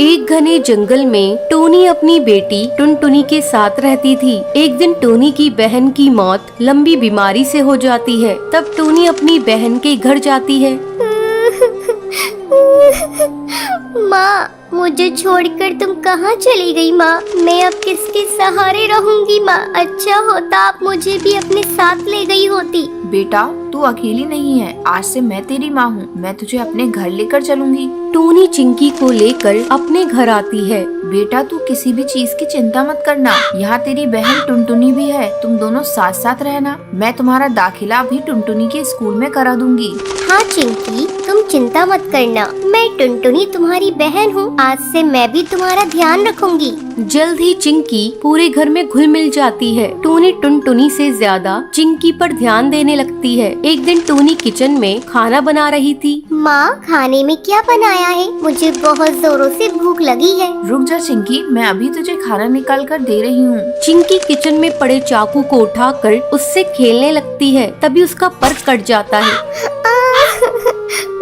एक घने जंगल में टोनी अपनी बेटी टुनटुनी के साथ रहती थी। एक दिन टोनी की बहन की मौत लंबी बीमारी से हो जाती है। तब टोनी अपनी बहन के घर जाती है। माँ, मुझे छोड़कर तुम कहाँ चली गई माँ? मैं अब किसके सहारे रहूंगी माँ? अच्छा होता आप मुझे भी अपने साथ ले गई होती। बेटा, तू अकेली नहीं है। आज से मैं तेरी माँ हूँ। मैं तुझे अपने घर लेकर चलूंगी। टोनी चिंकी को लेकर अपने घर आती है। बेटा, तू किसी भी चीज की चिंता मत करना। यहाँ तेरी बहन टुनटुनी भी है। तुम दोनों साथ साथ रहना। मैं तुम्हारा दाखिला भी टुनटुनी के स्कूल में करा दूंगी। हाँ चिंकी, तुम चिंता मत करना। मैं टुनटुनी तुम्हारी बहन हूँ। आज से मैं भी तुम्हारा ध्यान रखूंगी। जल्द ही चिंकी पूरे घर में घुल मिल जाती है। टोनी टुनटुनी से ज्यादा चिंकी पर ध्यान देने लगती है। एक दिन टोनी किचन में खाना बना रही थी। माँ, खाने में क्या बनाया है? मुझे बहुत जोरों से भूख लगी है। रुक जा चिंकी, मैं अभी तुझे खाना निकाल कर दे रही हूँ। चिंकी किचन में पड़े चाकू को उठाकर उससे खेलने लगती है। तभी उसका पर कट जाता है।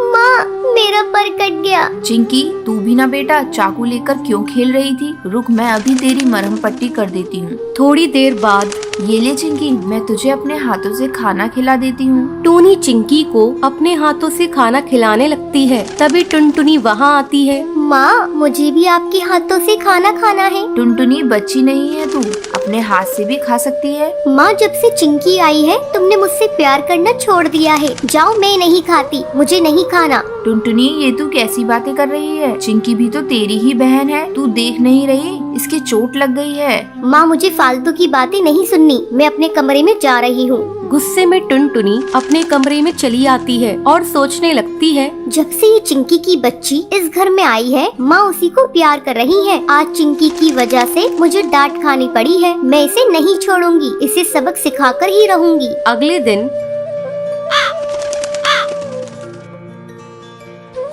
माँ, मेरा पर कट गया। चिंकी, तू भी ना बेटा चाकू लेकर क्यों खेल रही थी? रुक, मैं अभी तेरी मरहम पट्टी कर देती हूँ। थोड़ी देर बाद ये ले चिंकी, मैं तुझे अपने हाथों से खाना खिला देती हूँ। टोनी चिंकी को अपने हाथों से खाना खिलाने लगती है। तभी टुनटुनी वहाँ आती है। माँ, मुझे भी आपके हाथों से खाना खाना है। टुनटुनी, बच्ची नहीं है तू, अपने हाथ से भी खा सकती है। माँ, जब से चिंकी आई है तुमने मुझसे प्यार करना छोड़ दिया है। जाओ, मैं नहीं खाती, मुझे नहीं खाना। टुनटुनी, ये तू कैसी बातें कर रही है? चिंकी भी तो तेरी ही बहन है। तू देख नहीं रही इसकी चोट लग गई है। माँ, मुझे फालतू की बातें नहीं सुननी। मैं अपने कमरे में जा रही हूँ। गुस्से में टुनटुनी अपने कमरे में चली आती है और सोचने लगती है, जब से ये चिंकी की बच्ची इस घर में आई है, माँ उसी को प्यार कर रही है। आज चिंकी की वजह से मुझे डांट खानी पड़ी है। मैं इसे नहीं छोड़ूंगी, इसे सबक सिखाकर ही रहूंगी। अगले दिन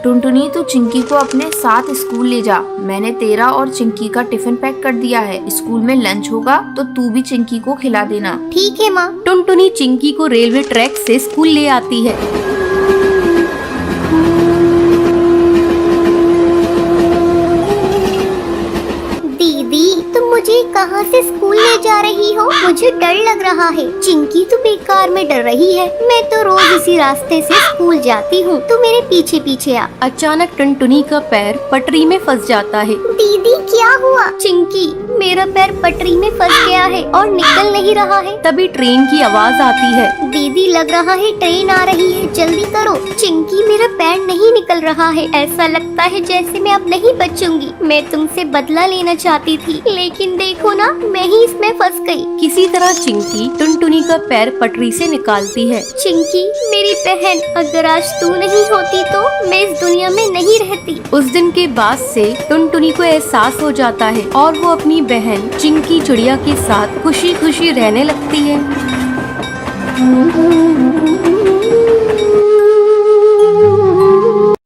टुनटुनी, तू चिंकी को अपने साथ स्कूल ले जा। मैंने तेरा और चिंकी का टिफिन पैक कर दिया है। स्कूल में लंच होगा तो तू भी चिंकी को खिला देना। ठीक है माँ। टुनटुनी चिंकी को रेलवे ट्रैक से स्कूल ले आती है। दीदी, तुम मुझे कहाँ से स्कूल ले जा रही हो? मुझे डर लग रहा है। चिंकी तो बेकार में डर रही है। मैं तो रोज इसी रास्ते से स्कूल जाती हूँ। तू मेरे पीछे पीछे आ। अचानक टुनटुनी का पैर पटरी में फंस जाता है। दीदी, क्या हुआ? चिंकी, मेरा पैर पटरी में फंस गया है और निकल नहीं रहा है। तभी ट्रेन की आवाज आती है। दीदी, लग रहा है ट्रेन आ रही है, जल्दी करो। चिंकी, मेरा पैर नहीं निकल रहा है। ऐसा लगता है जैसे मैं अब नहीं बचूंगी। मैं तुमसे बदला लेना चाहती थी, लेकिन देखो ना, मैं ही इसमें फंस गई। किसी तरह चिंकी टुनटुनी का पैर पटरी से निकालती है। चिंकी, मेरी बहन, अगर आज तू नहीं होती तो मैं इस दुनिया में नहीं रहती। उस दिन के बाद से टुनटुनी को एहसास हो जाता है और वो अपनी बहन चिंकी चिड़िया के साथ खुशी खुशी रहने लगती है।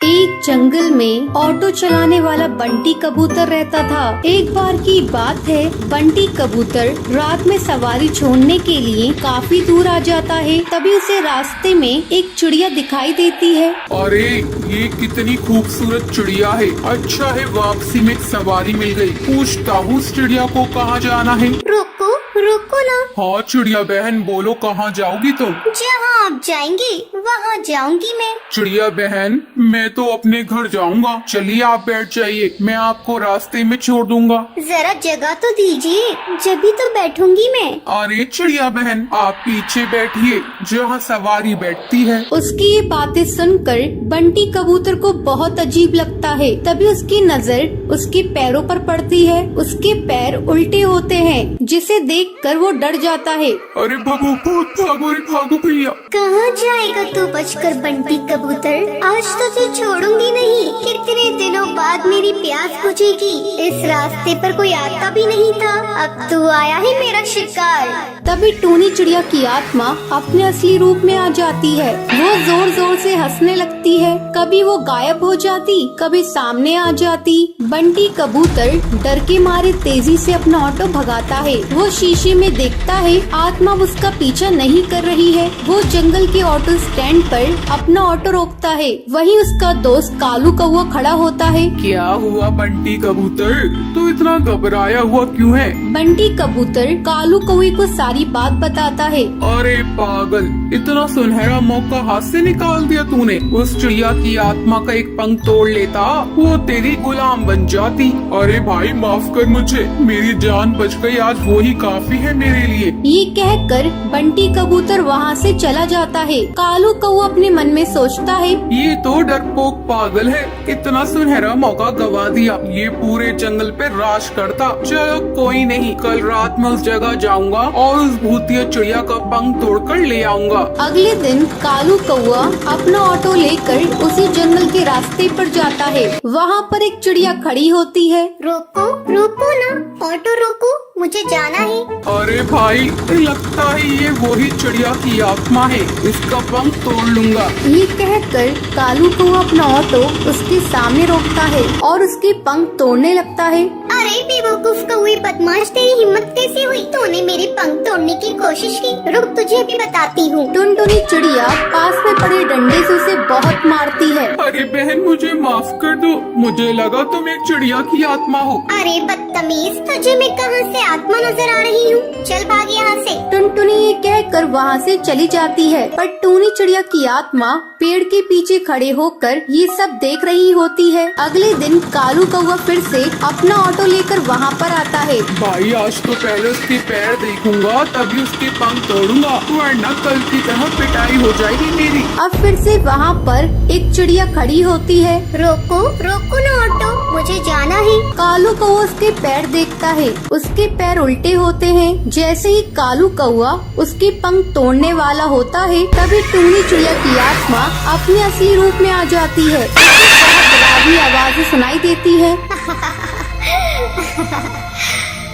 एक जंगल में ऑटो चलाने वाला बंटी कबूतर रहता था। एक बार की बात है, बंटी कबूतर रात में सवारी छोड़ने के लिए काफी दूर आ जाता है। तभी उसे रास्ते में एक चिड़िया दिखाई देती है। अरे, ये कितनी खूबसूरत चिड़िया है। अच्छा है, वापसी में एक सवारी मिल गई। पूछता हूँ इस चिड़िया को कहाँ जाना है। रुको रुको ना। हाँ चिड़िया बहन, बोलो कहाँ जाओगी तुम? जहाँ आप जाएंगे वहाँ जाऊंगी मैं। चिड़िया बहन, मैं तो अपने घर जाऊंगा। चलिए आप बैठ जाइए, मैं आपको रास्ते में छोड़ दूंगा। जरा जगह तो दीजिए, जभी तो बैठूंगी मैं। अरे चिड़िया बहन, आप पीछे बैठिए जहाँ सवारी बैठती है। उसकी ये बातें सुनकर बंटी कबूतर को बहुत अजीब लगता है। तभी उसकी नजर उसके पैरों पर पड़ती है। उसके पैर उल्टे होते हैं, जिसे देखकर वो डर जाता है। अरे भागो, बहुत भागो रे, भागो भैया। कहाँ जाएगा तू बचकर बंटी कबूतर? आज तो तुझे छोड़ूंगी नहीं। कितने दिनों बाद मेरी प्यास बुझेगी। इस रास्ते पर कोई आता भी नहीं था, अब तू आया है मेरा शिकार। तभी टूनी चिड़िया की आत्मा अपने असली रूप में आ जाती है। वो जोर जोर से हंसने लगती है। कभी वो गायब हो जाती, कभी सामने आ जाती। बंटी कबूतर डर के मारे तेजी से अपना ऑटो भगाता है। वो शीशे में देखता है आत्मा उसका पीछा नहीं कर रही है। वो जंगल के ऑटो स्टैंड पर अपना ऑटो रोकता है। वहीं उसका दोस्त कालू कौवा खड़ा होता है। क्या हुआ बंटी कबूतर, तू इतना घबराया हुआ क्यों है? बंटी कबूतर कालू कौवे को सारी बात बताता है। अरे पागल, इतना सुनहरा मौका हाथ से निकाल दिया तूने। उस चिड़िया की आत्मा का एक पंख तोड़ लेता, वो तेरी गुलाम बन जाती। अरे भाई माफ कर मुझे, मेरी जान बच गई, आज वो ही काफी है मेरे लिए। ये कहकर बंटी कबूतर वहाँ से चला जाता है। कालू कौवा अपने मन में सोचता है, ये तो डरपोक पागल है, इतना सुनहरा मौका गवा दिया। ये पूरे जंगल पे राज करता। चलो कोई नहीं, कल रात में उस जगह जाऊंगा और उस भूतिया चिड़िया का पंख तोड़कर ले आऊंगा। अगले दिन कालू कौवा अपना ऑटो लेकर उसी जंगल के रास्ते पर जाता है। वहाँ पर एक चिड़िया खड़ी होती है। रोको रोको ना, ऑटो रोको, मुझे जाना है। अरे भाई, लगता है ये वही चिड़िया की आत्मा है, इसका पंख तोड़ लूंगा। ये कहकर कालू कौवा अपना ऑटो उसके सामने रोकता है और उसके पंख तोड़ने लगता है। अरे बेवकूफ कौवे बदमाश, तेरी हिम्मत कैसे हुई? तूने मेरे पंख तोड़ने की कोशिश की। रुक, तुझे भी बताती हूँ। टुनटुनी चिड़िया पास में पड़े डंडे से उसे बहुत मारती है। अरे बहन, मुझे माफ कर दो, मुझे लगा तुम एक चिड़िया की आत्मा हो। अरे बदतमीज, तुझे मैं कहाँ से आत्मा नजर आ रही हूँ? चल भाग यहाँ से। टुनटुनी ये कहकर वहाँ से चली जाती है, पर टूनी चिड़िया की आत्मा पेड़ के पीछे खड़े होकर ये सब देख रही होती है। अगले दिन कालू कौवा फिर से अपना ऑटो लेकर वहाँ पर आता है। भाई आज तो पहले उसके पैर देखूंगा, तभी उसके पंख तोड़ूंगा, वरना कल की तरह पिटाई हो जाएगी मेरी। अब फिर से वहाँ पर एक चिड़िया खड़ी होती है। रोको रोको ना ऑटो, मुझे जाना है। कालू कौवा उसके पैर देखता है, उसके पैर उल्टे होते हैं। जैसे ही कालू कौवा उसके पंख तोड़ने वाला होता है, तभी टूनी चिड़िया की आत्मा अपने असली रूप में आ जाती है। डरावनी आवाज़ें सुनाई देती है।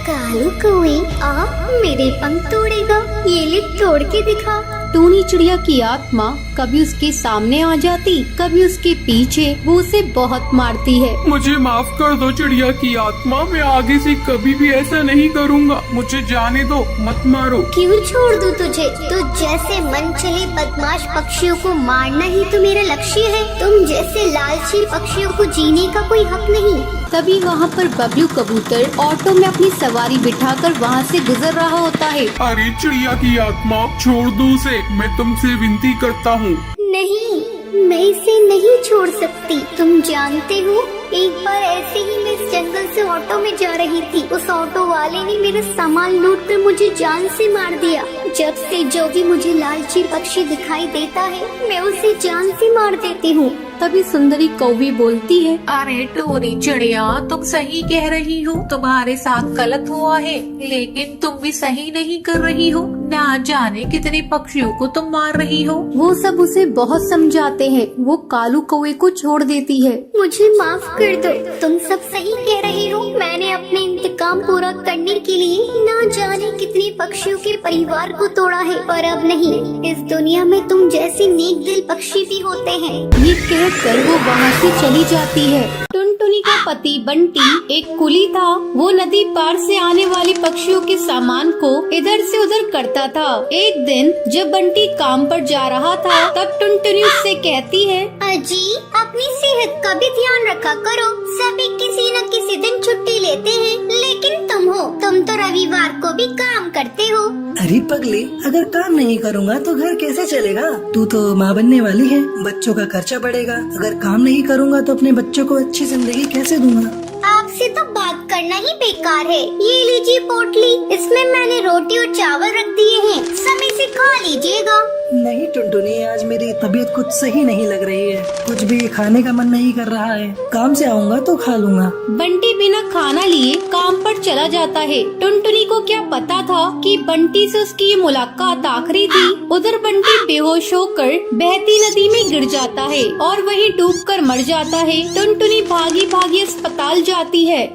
कालू कौवे आ मेरे पंख तोड़ेगा, ये ले तोड़ के दिखा। टूनी चिड़िया की आत्मा कभी उसके सामने आ जाती, कभी उसके पीछे। वो उसे बहुत मारती है। मुझे माफ कर दो चिड़िया की आत्मा, मैं आगे से कभी भी ऐसा नहीं करूँगा। मुझे जाने दो, मत मारो। क्यों छोड़ दूं तुझे? तो जैसे मन चले बदमाश पक्षियों को मारना ही तो मेरा लक्ष्य है। तुम जैसे लालची पक्षियों को जीने का कोई हक नहीं। तभी वहाँ पर बबलू कबूतर ऑटो में अपनी सवारी बिठाकर वहाँ से गुजर रहा होता है। अरे चिड़िया की आत्मा, छोड़ दो उसे, मैं तुमसे विनती करता हूँ। नहीं, मैं इसे नहीं छोड़ सकती। तुम जानते हो, एक बार ऐसे ही मैं इस जंगल से ऑटो में जा रही थी। उस ऑटो वाले ने मेरा सामान लूट कर मुझे जान से मार दिया। जब से जो भी मुझे लालची पक्षी दिखाई देता है, मैं उसे जान से मार देती हूँ। तभी सुंदरी कौवी बोलती है, अरे टूनी चिड़िया, तुम सही कह रही हो, तुम्हारे साथ गलत हुआ है, लेकिन तुम भी सही नहीं कर रही हो। ना जाने कितने पक्षियों को तुम मार रही हो। वो सब उसे बहुत समझाते हैं। वो कालू कौवे को छोड़ देती है। मुझे माफ कर दो, तुम सब सही कह रही हो। मैंने अपने इंतकाम पूरा करने के लिए ना जाने कितने पक्षियों के परिवार को तोड़ा है, पर अब नहीं। इस दुनिया में तुम जैसे नेक दिल पक्षी भी होते हैं। ये कहकर वो वहाँ से चली जाती है। टुनटुनी का पति बंटी एक कुली था। वो नदी पार से आने वाले पक्षियों के सामान को इधर से उधर करता था। एक दिन जब बंटी काम पर जा रहा था, तब टुनटुनी उससे कहती है, अजी, अपनी सेहत का भी ध्यान रखा करो। सभी किसी न किसी दिन छुट्टी लेते हैं, लेकिन तुम तो रविवार को भी काम करते हो। अरे पगली, अगर काम नहीं करूँगा तो घर कैसे चलेगा? तू तो माँ बनने वाली है, बच्चों का खर्चा बढ़ेगा। अगर काम नहीं करूँगा तो अपने बच्चों को अच्छी जिंदगी कैसे दूंगा? आपसे तो बात करना ही बेकार है। ये लीजिए पोटली, इसमें मैंने रोटी और चावल रख दिए हैं, समय से खा लीजिएगा। नहीं टुनटुनी, आज मेरी तबीयत कुछ सही नहीं लग रही है, कुछ भी खाने का मन नहीं कर रहा है। काम से आऊँगा तो खा लूँगा। बंटी बिना खाना लिए काम पर चला जाता है। टुनटुनी को क्या पता था कि बंटी से उसकी ये मुलाकात आखिरी थी। उधर बंटी बेहोश होकर बहती नदी में गिर जाता है और वहीं डूबकर मर जाता है। टुनटुनी भागी भागी अस्पताल जाती है।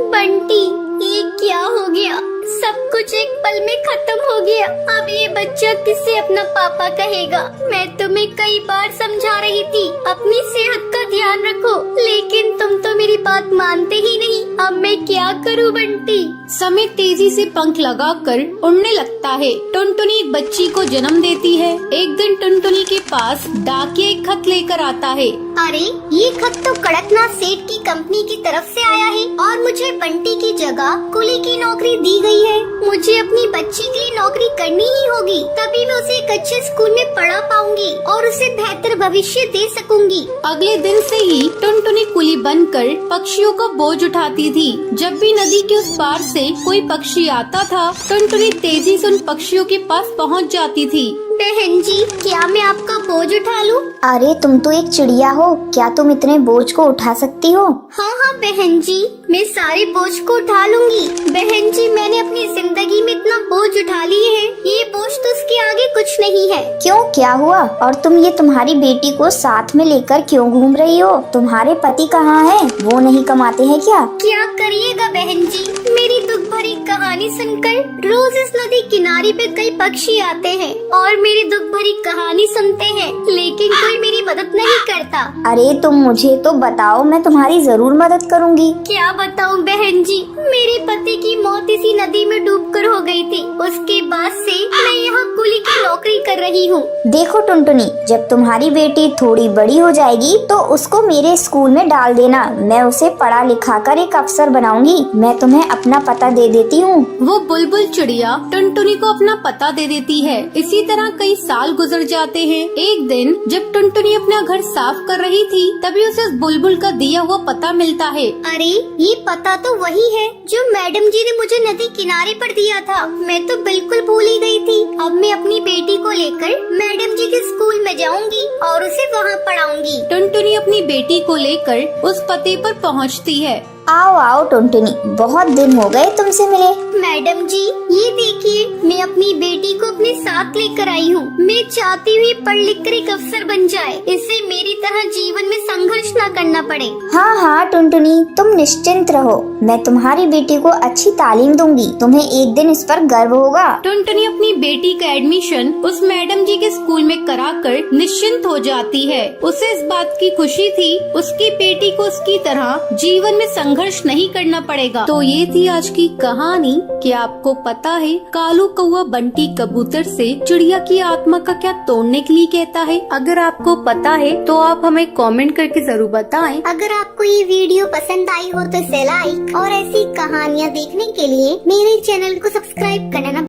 बंटी, ये क्या हो गया? सब कुछ एक पल में खत्म हो गया। अब ये बच्चा किससे अपना पापा कहेगा? मैं तुम्हें कई बार समझा रही थी अपनी सेहत का ध्यान रखो, लेकिन तुम तो मेरी बात मानते ही नहीं। अब मैं क्या करूं बंटी? समय तेजी से पंख लगाकर उड़ने लगता है। टुनटुनी एक बच्ची को जन्म देती है। एक दिन टुनटुनी के पास डाकिया एक खत लेकर आता है। अरे, ये खत तो कड़कनाथ सेठ की कंपनी की तरफ से आया है और मुझे बंटी की जगह कुली की नौकरी दी गई है। मुझे अपनी बच्ची के लिए नौकरी करनी ही होगी, तभी मैं उसे एक अच्छे स्कूल में पढ़ा पाऊंगी और उसे बेहतर भविष्य दे सकूंगी। अगले दिन से ही टुनटुनी कुली बनकर पक्षियों का बोझ उठाती थी। जब भी नदी के उस पार से कोई पक्षी आता था, टुनटुनी तेजी से उन पक्षियों के पास पहुंच जाती थी। बहन जी, क्या मैं आपका बोझ उठा लूं? अरे तुम तो एक चिड़िया हो, क्या तुम इतने बोझ को उठा सकती हो? हाँ हाँ बहन जी, मैं सारे बोझ को उठा लूंगी। बहन जी, मैंने अपनी जिंदगी में इतना बोझ उठा लिए है, ये बोझ तो उसके आगे कुछ नहीं है। क्यों, क्या हुआ? और तुम ये तुम्हारी बेटी को साथ में लेकर क्यों घूम रही हो? तुम्हारे पति कहाँ हैं? वो नहीं कमाते हैं क्या? क्या करिएगा बहन जी, मेरी दुख भरी कहानी सुनकर रोज इस नदी किनारे पे कई पक्षी आते हैं और मेरी दुख भरी कहानी सुनते हैं, लेकिन कोई मेरी मदद नहीं करता। अरे तुम मुझे तो बताओ, मैं तुम्हारी जरूर मदद करूँगी। क्या बताऊं बहन जी, मेरे पति की मौत इसी नदी में डूबकर हो गई थी। उसके बाद से मैं यहाँ कुली की नौकरी कर रही हूँ। देखो टुनटुनी, जब तुम्हारी बेटी थोड़ी बड़ी हो जाएगी तो उसको मेरे स्कूल में डाल देना। मैं उसे पढ़ा लिखा कर एक अफसर बनाऊंगी। मैं तुम्हें अपना पता दे देती हूँ। वो बुलबुल चिड़िया टुनटुनी को अपना पता दे देती है। इसी तरह कई साल गुजर जाते हैं। एक दिन जब टुनटुनी अपना घर साफ कर रही थी, तभी उसे उस बुलबुल का दिया हुआ पता मिलता है। अरे, ये पता तो वही है जो मैडम जी ने मुझे नदी किनारे पर दिया था। मैं तो बिल्कुल भूल ही गई थी। अब मैं अपनी बेटी को लेकर मैडम जी के स्कूल में जाऊंगी और उसे वहाँ पढ़ाऊंगी। टुनटुनी अपनी बेटी को लेकर उस पते पर पहुँचती है। आओ आओ टुनटुनी, बहुत दिन हो गए तुमसे मिले। मैडम जी, ये देखिए, मैं अपनी बेटी को अपने साथ लेकर आई हूँ। मैं चाहती हूँ पढ़ लिख कर एक अफसर बन जाए, इससे मेरी तरह जीवन में संघर्ष न करना पड़े। हाँ हाँ टुनटुनी, तुम निश्चिंत रहो, मैं तुम्हारी बेटी को अच्छी तालीम दूंगी। तुम्हें एक दिन इस पर गर्व होगा। टुनटुनी अपनी बेटी का एडमिशन उस मैडम जी के स्कूल में कराकर निश्चिंत हो जाती है। उसे इस बात की खुशी थी, उसकी बेटी को उसकी तरह जीवन में संघर्ष नहीं करना पड़ेगा। तो ये थी आज की कहानी। क्या आपको पता है कालू कौवा बंटी कबूतर से चिड़िया की आत्मा का क्या तोड़ने के लिए कहता है? अगर आपको पता है तो आप हमें कमेंट करके जरूर बताएं। अगर आपको ये वीडियो पसंद आई हो तो इसे लाइक और ऐसी कहानियाँ देखने के लिए मेरे चैनल को सब्सक्राइब करना